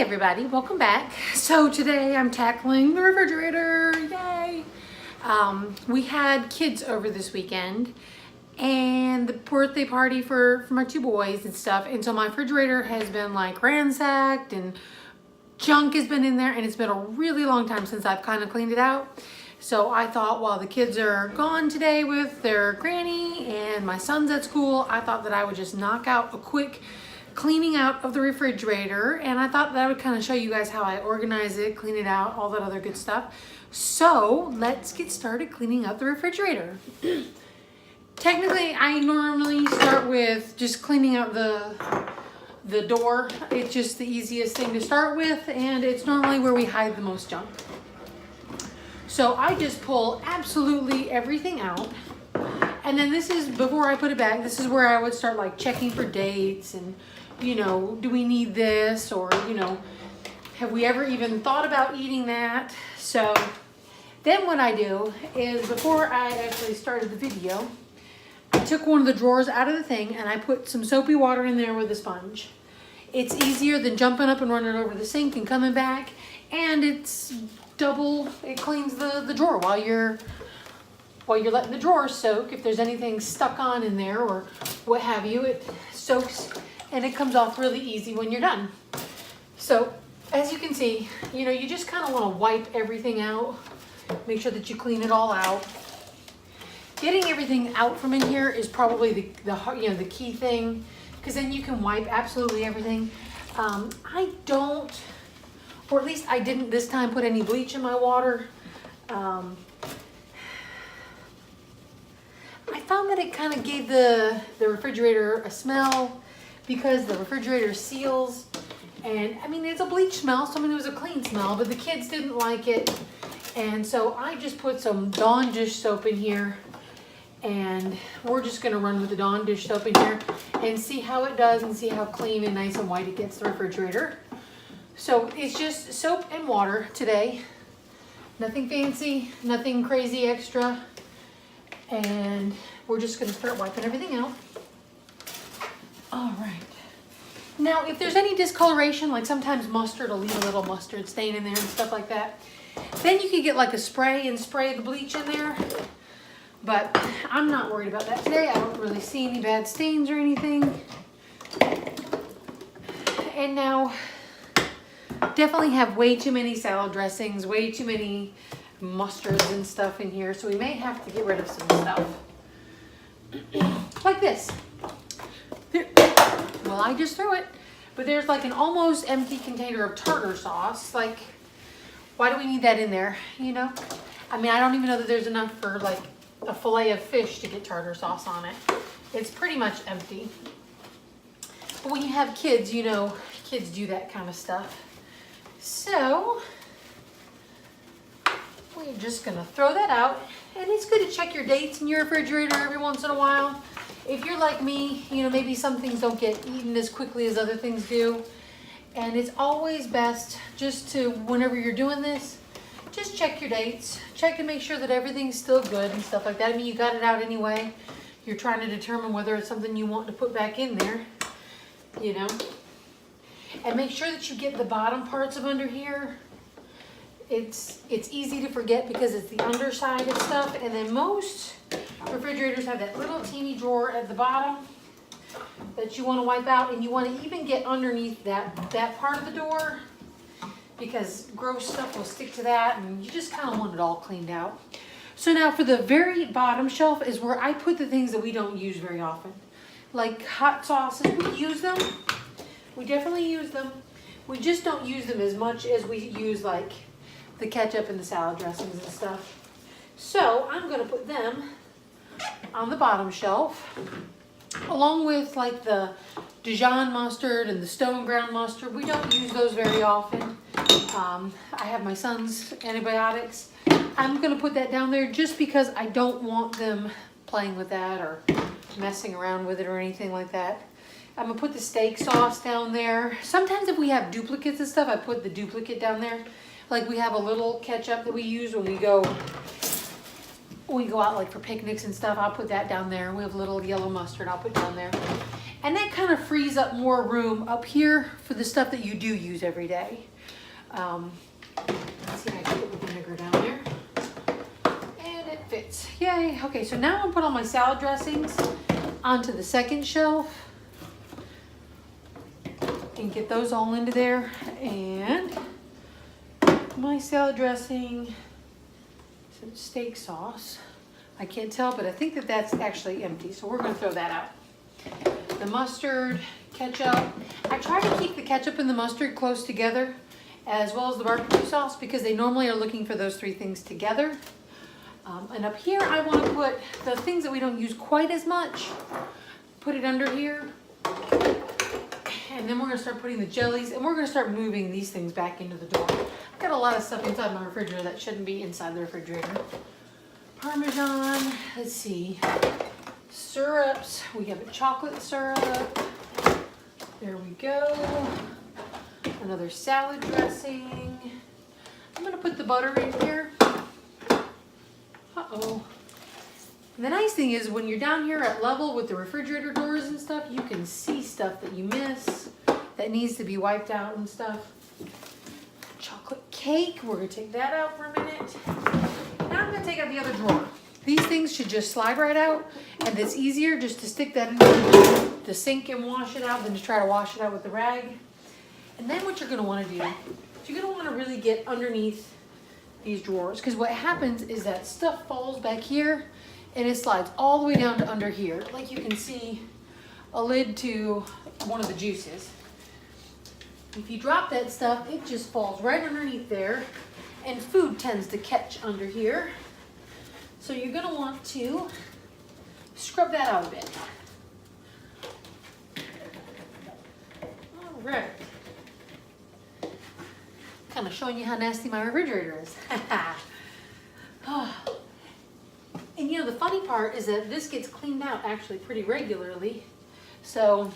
everybody, welcome back. So today I'm tackling the refrigerator, yay! We had kids over this weekend and the birthday party for my two boys and stuff, and so my refrigerator has been like ransacked and junk has been in there, and it's been a really long time since I've kind of cleaned it out. So I thought while the kids are gone today with their granny and my son's at school, I thought that I would just knock out a quick cleaning out of the refrigerator, and I thought that I would kind of show you guys how I organize it, clean it out, all that other good stuff. So let's get started cleaning up the refrigerator. Technically, I normally start with just cleaning out the door. It's just the easiest thing to start with, and it's normally where we hide the most junk. So I just pull absolutely everything out. And then this is, before I put it back, this is where I would start like checking for dates and, you know, do we need this, or, you know, have we ever even thought about eating that? So then what I do is, before I actually started the video, I took one of the drawers out of the thing and I put some soapy water in there with a sponge. It's easier than jumping up and running over the sink and coming back, and it's double, it cleans the drawer while you're letting the drawer soak. If there's anything stuck on in there or what have you, it soaks and it comes off really easy when you're done. So as you can see, you know, you just kind of want to wipe everything out, make sure that you clean it all out. Getting everything out from in here is probably the key thing, because then you can wipe absolutely everything. I don't, or at least I didn't this time, put any bleach in my water. I found that it kind of gave the refrigerator a smell, because the refrigerator seals, and I mean, it's a bleach smell, so I mean, it was a clean smell, but the kids didn't like it. And so I just put some Dawn dish soap in here, and we're just gonna run with the Dawn dish soap in here and see how it does, and see how clean and nice and white it gets the refrigerator. So it's just soap and water today. Nothing fancy, nothing crazy extra. And we're just gonna start wiping everything out. All right. Now, if there's any discoloration, like sometimes mustard will leave a little mustard stain in there and stuff like that, then you could get like a spray and spray the bleach in there. But I'm not worried about that today. I don't really see any bad stains or anything. And now, definitely have way too many salad dressings, way too many mustards and stuff in here, so we may have to get rid of some stuff. Like this. There, well, I just threw it, but there's like an almost empty container of tartar sauce. Like, why do we need that in there, you know? I mean, I don't even know that there's enough for like a fillet of fish to get tartar sauce on it. It's pretty much empty. But when you have kids, you know, kids do that kind of stuff. So we're just gonna throw that out, and it's good to check your dates in your refrigerator every once in a while. If you're like me, you know, maybe some things don't get eaten as quickly as other things do, and it's always best just to, whenever you're doing this, just check your dates, check to make sure that everything's still good and stuff like that. I mean, you got it out anyway. You're trying to determine whether it's something you want to put back in there, you know. And make sure that you get the bottom parts of under here. It's easy to forget because it's the underside of stuff, and then most refrigerators have that little teeny drawer at the bottom that you want to wipe out, and you want to even get underneath that part of the door, because gross stuff will stick to that, and you just kind of want it all cleaned out. So now for the very bottom shelf is where I put the things that we don't use very often. Like hot sauces, we use them. We definitely use them. We just don't use them as much as we use like the ketchup and the salad dressings and stuff. So I'm gonna put them on the bottom shelf, along with like the Dijon mustard and the stone ground mustard. We don't use those very often. I have my son's antibiotics. I'm gonna put that down there just because I don't want them playing with that or messing around with it or anything like that. I'm gonna put the steak sauce down there. Sometimes if we have duplicates and stuff, I put the duplicate down there. Like we have a little ketchup that we use when we go we go out like for picnics and stuff, I'll put that down there. We have a little yellow mustard I'll put down there. And that kind of frees up more room up here for the stuff that you do use every day. Let's see if I can put the vinegar down there. And it fits. Yay. Okay, so now I'm gonna put all my salad dressings onto the second shelf and get those all into there. And my salad dressing, some steak sauce. I can't tell, but I think that that's actually empty, so we're gonna throw that out. The mustard, ketchup. I try to keep the ketchup and the mustard close together, as well as the barbecue sauce, because they normally are looking for those three things together. And up here, I want to put the things that we don't use quite as much, put it under here. And then we're going to start putting the jellies, and we're going to start moving these things back into the door. I've got a lot of stuff inside my refrigerator that shouldn't be inside the refrigerator. Parmesan, let's see. Syrups, we have a chocolate syrup. There we go. Another salad dressing. I'm gonna put the butter in here. Uh-oh. And the nice thing is when you're down here at level with the refrigerator doors and stuff, you can see stuff that you miss that needs to be wiped out and stuff. Chocolate cake, we're gonna take that out for a minute. Now I'm gonna take out the other drawer. These things should just slide right out, and it's easier just to stick that into the sink and wash it out than to try to wash it out with the rag. And then what you're gonna wanna do is you're gonna wanna really get underneath these drawers, because what happens is that stuff falls back here and it slides all the way down to under here. Like you can see a lid to one of the juices. If you drop that stuff, it just falls right underneath there, and food tends to catch under here. So you're gonna want to scrub that out a bit. All right. Kind of showing you how nasty my refrigerator is. Oh. And you know, the funny part is that this gets cleaned out actually pretty regularly. So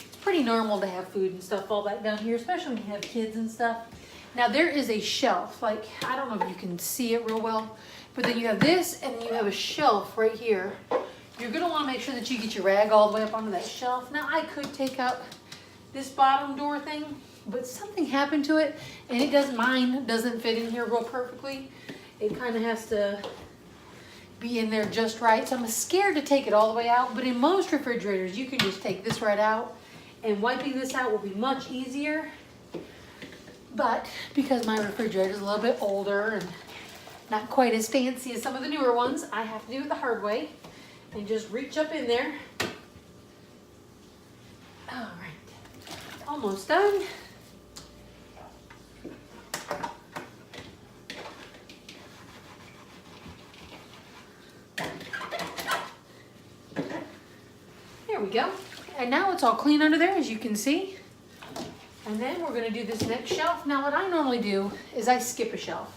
it's pretty normal to have food and stuff fall back down here, especially when you have kids and stuff. Now there is a shelf, like, I don't know if you can see it real well, but then you have this and you have a shelf right here. You're gonna wanna make sure that you get your rag all the way up onto that shelf. Now I could take up this bottom door thing, but something happened to it and it doesn't, mine doesn't fit in here real perfectly. It kind of has to be in there just right. So I'm scared to take it all the way out, but in most refrigerators, you can just take this right out, and wiping this out will be much easier. But because my refrigerator is a little bit older and not quite as fancy as some of the newer ones, I have to do it the hard way and just reach up in there. All right, almost done. There we go. And now it's all clean under there, as you can see. And then we're gonna do this next shelf. Now what I normally do is I skip a shelf.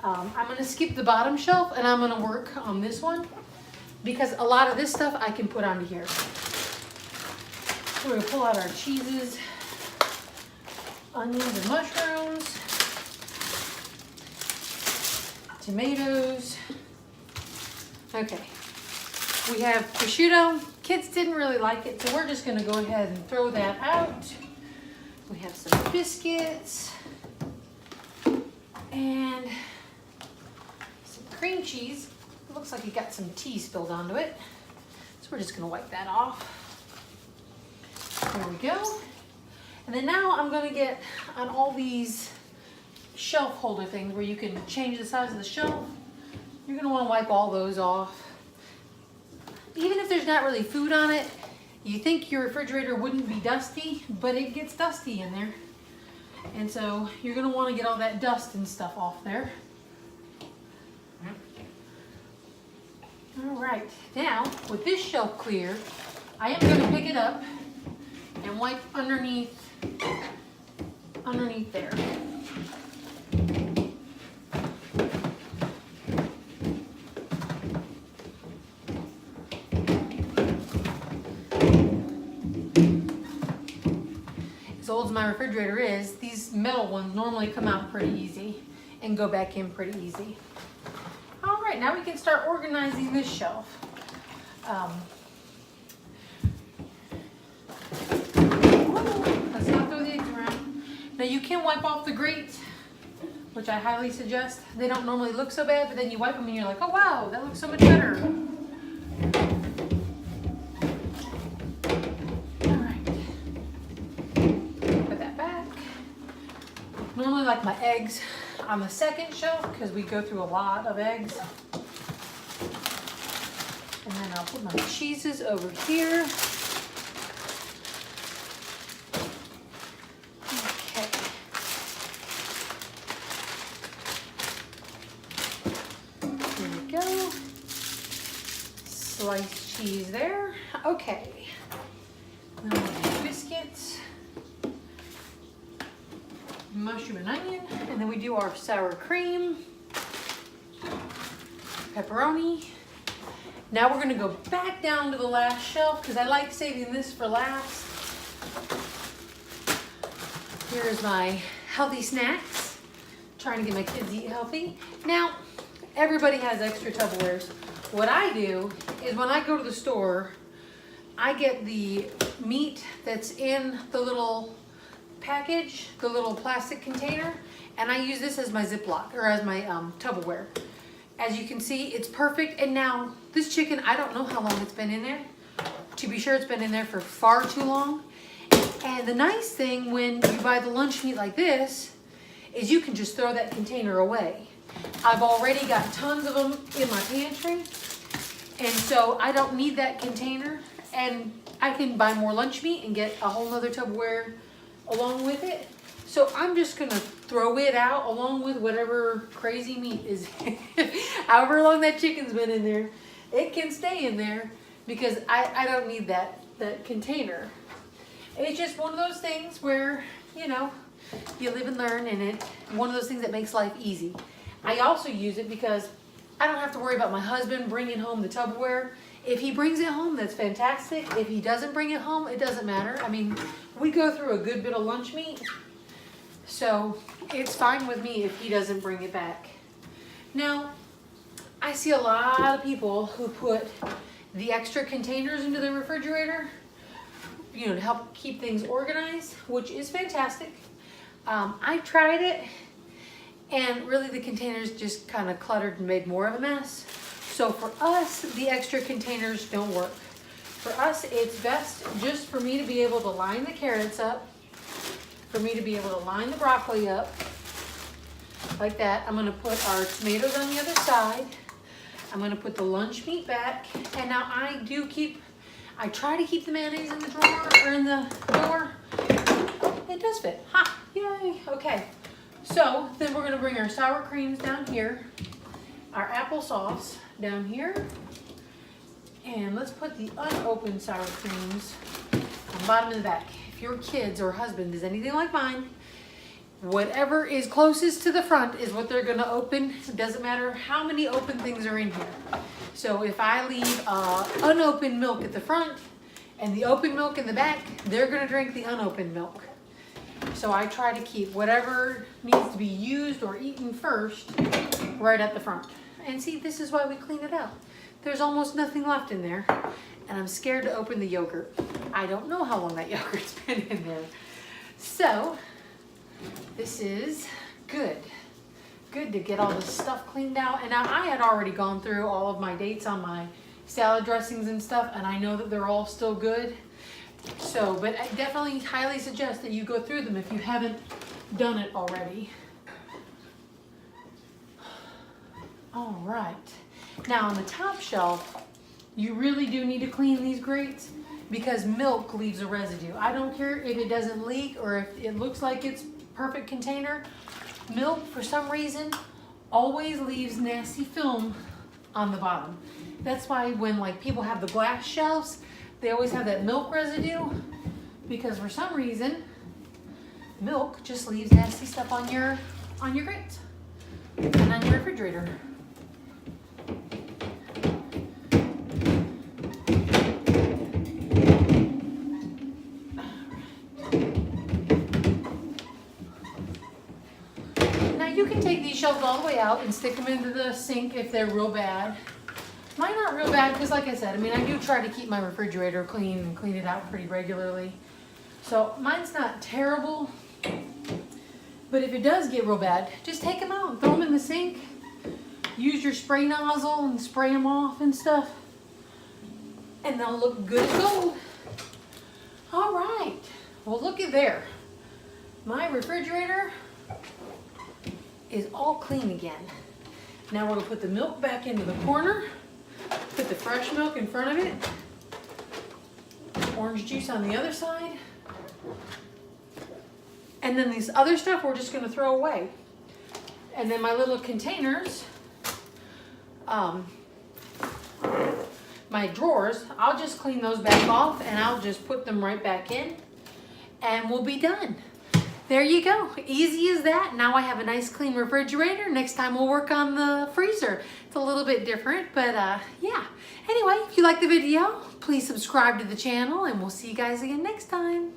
I'm gonna skip the bottom shelf and I'm gonna work on this one, because a lot of this stuff I can put onto here. So we're gonna pull out our cheeses, onions and mushrooms, tomatoes. Okay, we have prosciutto. Kids didn't really like it, so we're just gonna go ahead and throw that out. We have some biscuits and some cream cheese. It looks like it got some tea spilled onto it, so we're just gonna wipe that off. There we go. And then now I'm gonna get on all these shelf holder things where you can change the size of the shelf. You're gonna wanna wipe all those off. Even if there's not really food on it, you think your refrigerator wouldn't be dusty, but it gets dusty in there. And so you're gonna wanna get all that dust and stuff off there. All right, now with this shelf clear, I am gonna pick it up and wipe underneath there. As old as my refrigerator is, these metal ones normally come out pretty easy and go back in pretty easy. All right. right, now we can start organizing this shelf. Let's not throw the eggs around. Now you can wipe off the grates, which I highly suggest. They don't normally look so bad, but then you wipe them and you're like, oh wow, that looks so much better. All right, put that back. Normally like my eggs on the second shelf because we go through a lot of eggs. And then I'll put my cheeses over here. Okay. There we go. Sliced cheese there. Okay. Then we'll do biscuits, mushroom and onion, and then we do our sour cream, pepperoni. Now we're gonna go back down to the last shelf because I like saving this for last. Here's my healthy snacks. Trying to get my kids to eat healthy. Now, everybody has extra Tupperwares. What I do is when I go to the store, I get the meat that's in the little package, the little plastic container, and I use this as my Ziploc or as my Tupperware. As you can see, it's perfect. And now this chicken, I don't know how long it's been in there. To be sure, it's been in there for far too long. And the nice thing when you buy the lunch meat like this is you can just throw that container away. I've already got tons of them in my pantry. And so I don't need that container. And I can buy more lunch meat and get a whole nother Tupperware along with it. So I'm just gonna throw it out along with whatever crazy meat is. However long that chicken's been in there, it can stay in there because I don't need that container. It's just one of those things where, you know, you live and learn, and it's one of those things that makes life easy. I also use it because I don't have to worry about my husband bringing home the Tupperware. If he brings it home, that's fantastic. If he doesn't bring it home, it doesn't matter. I mean, we go through a good bit of lunch meat. So it's fine with me if he doesn't bring it back. Now, I see a lot of people who put the extra containers into the refrigerator, you know, to help keep things organized, which is fantastic. I tried it, and really the containers just kind of cluttered and made more of a mess. So for us, the extra containers don't work. For us, it's best just for me to be able to line the carrots up, for me to be able to line the broccoli up like that. I'm gonna put our tomatoes on the other side. I'm gonna put the lunch meat back. And now I try to keep the mayonnaise in the drawer or in the door. Oh, it does fit. Ha, yay, okay. So then we're gonna bring our sour creams down here, our applesauce down here, and let's put the unopened sour creams on the bottom and the back. If your kids or husband is anything like mine, whatever is closest to the front is what they're gonna open. It doesn't matter how many open things are in here. So if I leave unopened milk at the front and the open milk in the back, they're gonna drink the unopened milk. So I try to keep whatever needs to be used or eaten first right at the front. And see, this is why we clean it out. There's almost nothing left in there, and I'm scared to open the yogurt. I don't know how long that yogurt's been in there. So this is good. Good to get all this stuff cleaned out. And now I had already gone through all of my dates on my salad dressings and stuff, and I know that they're all still good. So, but I definitely highly suggest that you go through them if you haven't done it already. All right. Now on the top shelf, you really do need to clean these grates because milk leaves a residue. I don't care if it doesn't leak or if it looks like it's perfect container. Milk, for some reason, always leaves nasty film on the bottom. That's why when like people have the glass shelves, they always have that milk residue because for some reason, milk just leaves nasty stuff on your grates and on your refrigerator. shelved all the way out and stick them into the sink if they're real bad. Mine aren't real bad because like I said, I mean, I do try to keep my refrigerator clean and clean it out pretty regularly. So mine's not terrible, but if it does get real bad, just take them out and throw them in the sink. Use your spray nozzle and spray them off and stuff. And they'll look good as gold. All right, well looky there. My refrigerator is all clean again. Now we're gonna put the milk back into the corner, put the fresh milk in front of it, orange juice on the other side, and then this other stuff we're just gonna throw away. And then my little containers, my drawers, I'll just clean those back off and I'll just put them right back in and we'll be done. There you go, easy as that. Now I have a nice clean refrigerator. Next time we'll work on the freezer. It's a little bit different, but yeah. Anyway, if you like the video, please subscribe to the channel and we'll see you guys again next time.